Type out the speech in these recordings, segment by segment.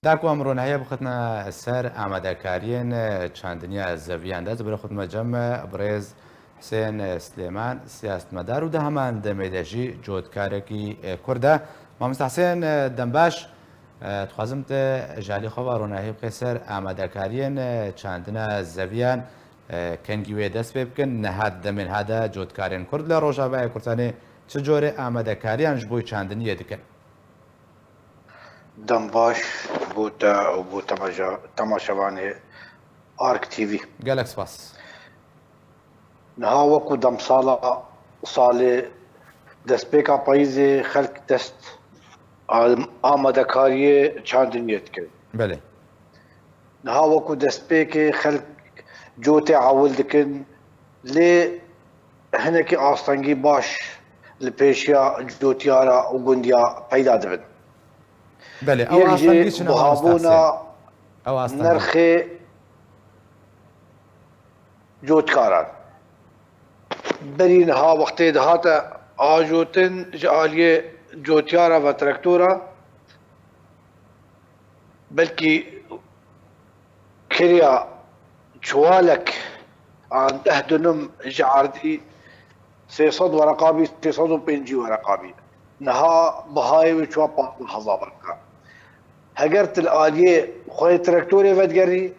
تاکو ئەمڕۆنایە بخەتنە سەر ئامادەکاریên چاندنیا زەڤیان دەست بەرە خوتمەجەمە بڕێز حسێن سلێمان سیاستمەدار و هەمان دەمێدەژی جۆتکارێکی کوردە. مامۆستا حسێن دەمباش دخوازم تە ژالی خۆ ڕۆناهی بخێ سەر ئامادەکاریên چاندنە زەڤیان کەنگی وێ دەست پێ بکەن نەهات دەمێن هادا جۆتکارێن کورد لە ڕۆژاوای کورتانێ چ جۆرە ئامادەکاریانش بۆی چاندنیە دکەن؟ دەم باش بۆ تەماشەوانێ ئارک تیڤی گەلەک سپاس. نها وەکو دەم ساڵێ دەستپێکا پاییزێ خەلک دەست ئامادەکاریە چاندنیە دکرد. بەڵێ نها وەکو دەستپێکێ خەلک جۆتێ عاول دکن لێ هەنێکی ئاستەنگی باش لە پێشیا جۆتیارە و گوندیا پەیدا دەبن. بەێ بوونا نرخێ جۆتکاران بەرینها وەختێ دەهاتە ئاژۆتن ji aliyê جۆتیارە و ترەکتۆرە بەلکی کریە çwalek an 10 dönüm ji erdî 300 wereqabî 350 wereqabî niha bihayê wê çwa 15,000 berka. Heger til aliyê xwedî traktorê vedgerî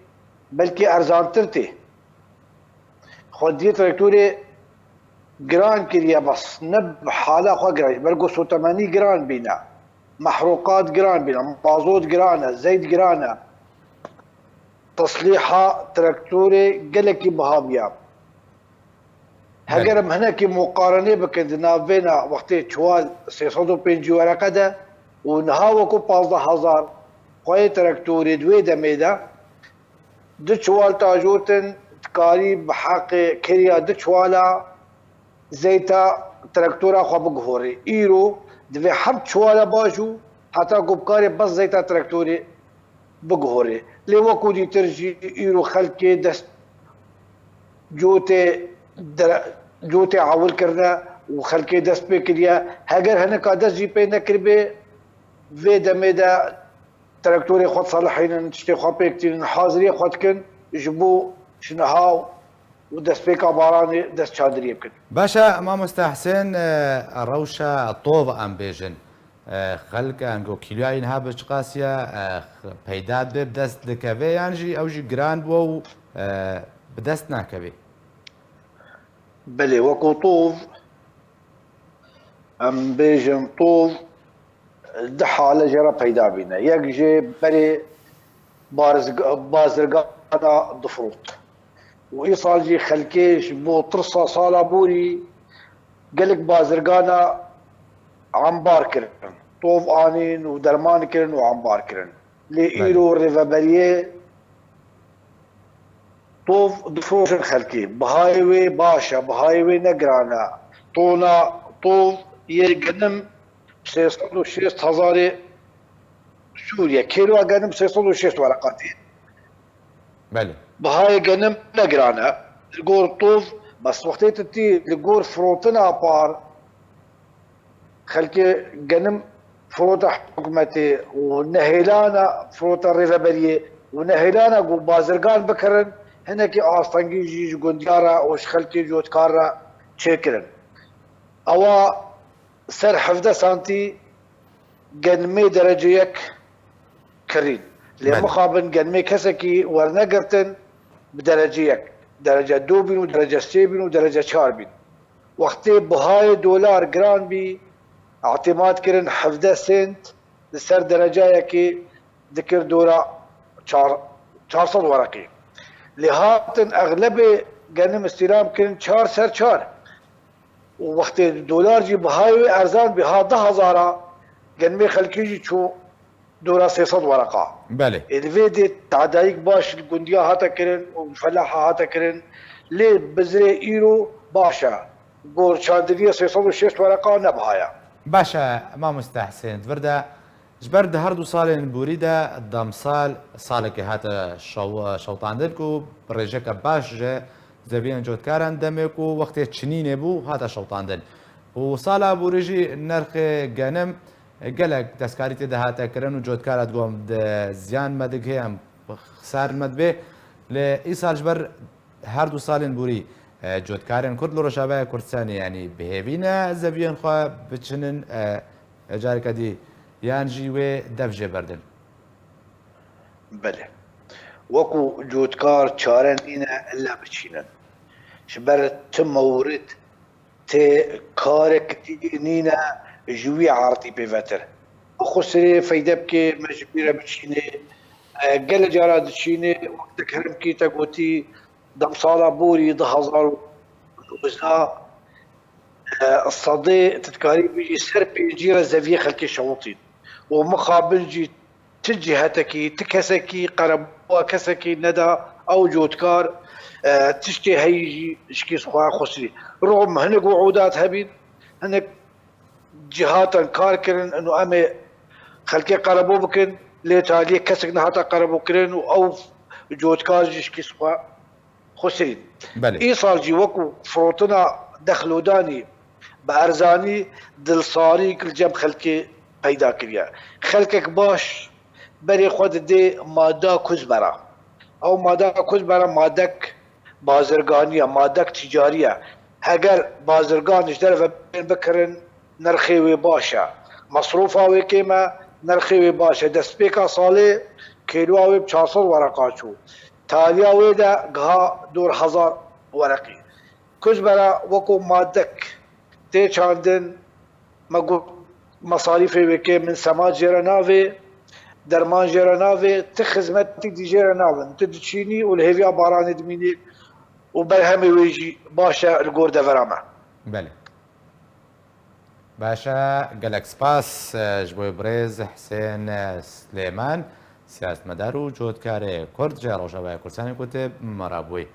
belkî erzantir tê. Xwediyê traktorê giran kiriye bas ne bi hala xwe giran bergo sotemenî giran bîne, mehroqat giran bîne, mazot giran e, zeyt giran e. تصليحا تراكتوري قالكي بهاميا هجرم هناك مقارنه بكند نافينا وقتي شوال 350 ورقه ده ونهاوكو 15000 خوي تراكتوري دوي دميدا دو شوال تاجوتن تكاري بحق كريا دو شوالا زيتا تراكتورا خو بغوري ايرو دوي حب شوالا باجو حتى قبكاري بس زيتا تراكتوري بگهوره لی وکو دی ترجی ایرو خلکی دست جوته عول کرده و خلکی دست پی کریا هگر هنکا دست جی پی نکربه وی دمه دا ترکتوری خود صالحین تشتی خواه پیکتین حاضری خود کن جبو شنهاو و دست پی کابارانی دست چادری بکن. باشا مامۆستا حسێن ڕەوشە تۆڤ ئەم بێژن خەلک ئەنگۆ کیلوین ها بچ قاسیە پەیداد بێ دەست دەکەوێ یانژی ئەوژی گران بووە و بدەست ناکەوێ. بەێ وەکو تۆڤ ئەم بێژم تۆڤ ده حالە ژێرە پەیدا بینە یەک ژێ بەرێ بازرگانە دفرۆت و ئیساڵجی خەلکێش بۆ ترسا ساڵا بووری gelek bazirgana عمبار kirin tov anîn û derman kirin û ambar kirin lê îro rêveberiyê tov difrojin xelkê bihayê wê baş e bihayê wê ne giran e tona tov yê genim 360,000 Sûriye kêloa genim 360 wereqatê bihayê genim ne giran e li gor tov bes wextê titî li gor firotina par خلكي جنم فروتا حكومتي ونهيلانا فروتا ريفابريه ونهيلانا جو بازرگان بكرن هناكي آستانگي جيج گونديارا وش خلكي جوتكارا تشيكرن اوا سر 17 سانتي جنمي درجه يك كرين لمخابن جنمي كسكي ورنقرتن بدرجه يك درجه 2 بين ودرجه 3 بين ودرجه 4 بين وقتي بهاي دولار جران بي اعتماد كرن 17 سنت لسر درجة كي ذكر دورة 400 ورقي لهاتن أغلبي جنم استلام كرن 4 سر 4 ووقت الدولار جي بهاي أرزان بها 10,000 جنمي خلكيجي شو دورة 600 ورقة بله الفيدي تعدايك باش الجندية هاتا كرن والفلاحة هاتا كرن ليه بزري إيرو باشا قول شاندرية 606 ورقة نبهايا باشە مامۆستا حسێن وەردە ژبەر هەردوو ساڵێن بوریدا دەمساڵ ساڵێکی هاتە شەوتاندن و ڕێژەکە باشژە زەڤیان جۆتکاران دەمێک و وەختێ چنینێ بوو هاتە شەوتاندن و ساڵا بوریژی نرخێ گەنم گەلێک دەستکاری تێدا هاتەکردن و جۆتکارات گۆم زیان مەدەک هەیە خسار مەد بێ لە ئی ساڵژ بەر هەردوو ساڵێن بووری جۆتکارن کورد لە ڕۆژاوای کوردستانی ینی بهێبینە زەڤیان خوا بچنن جارێکە دی یانژی وێ دەفژێ بەردن بله وەکو جۆتکار چارەن ئینە ئەلا بچینن ji ber ti mewrid tê karek nîne ji wî artî pêvetir. Xwe serê feyde bike me ji bîre biçînê gelek cara diçînê wektek hermkî te gotî demsala borî 2012 sedê titkarî bijî ser pêncîra zeviyê xelkê şewitîn û mixabin jî ti cihetekî ti kesekî qerebuwa kesekî neda ew cotkar tiştê heyî jî şikî xwe xwesirî rûm hinek wûdat hebîn hinek cihatan kar kirin û em ê xelkê qerebû bikin lê taliyê kesek nehata qerebûkirin û ew cotkar jî şikî xwe xwesirîn. Îsal jî wekû firotina dexlodanî bi erzanî dilsarî li cem xelkê peyda kiriye. Xelkek baş berê xwe didê mada kuzbera. Ew mada kuzbera madek bazirganiye, madek ticariye. Heger bazirgan ji derve bikirin nirxê wê baş e. Mesrofa wê kêm e, nirxê wê baş e. Destpêka salê kêluwa wê bi 400 wereka çû. Taliya wê de giha 2000 werekî. Kuzbera wekû madek tê çandin me got mesarîfê wê kêm min sema jêre navê derman jêre navê ti xizmetî dî jêre nabin. Tu diçînî û li hêviya baranê dimînî û berhemê wê jî baş e li gor devera me. Belê. باشە gelek spas ji bo birêz Hesên Slêman siyasmetmedar û cotkarê Kurd ji Rojavayê Kurdistanê gote me rabûyê.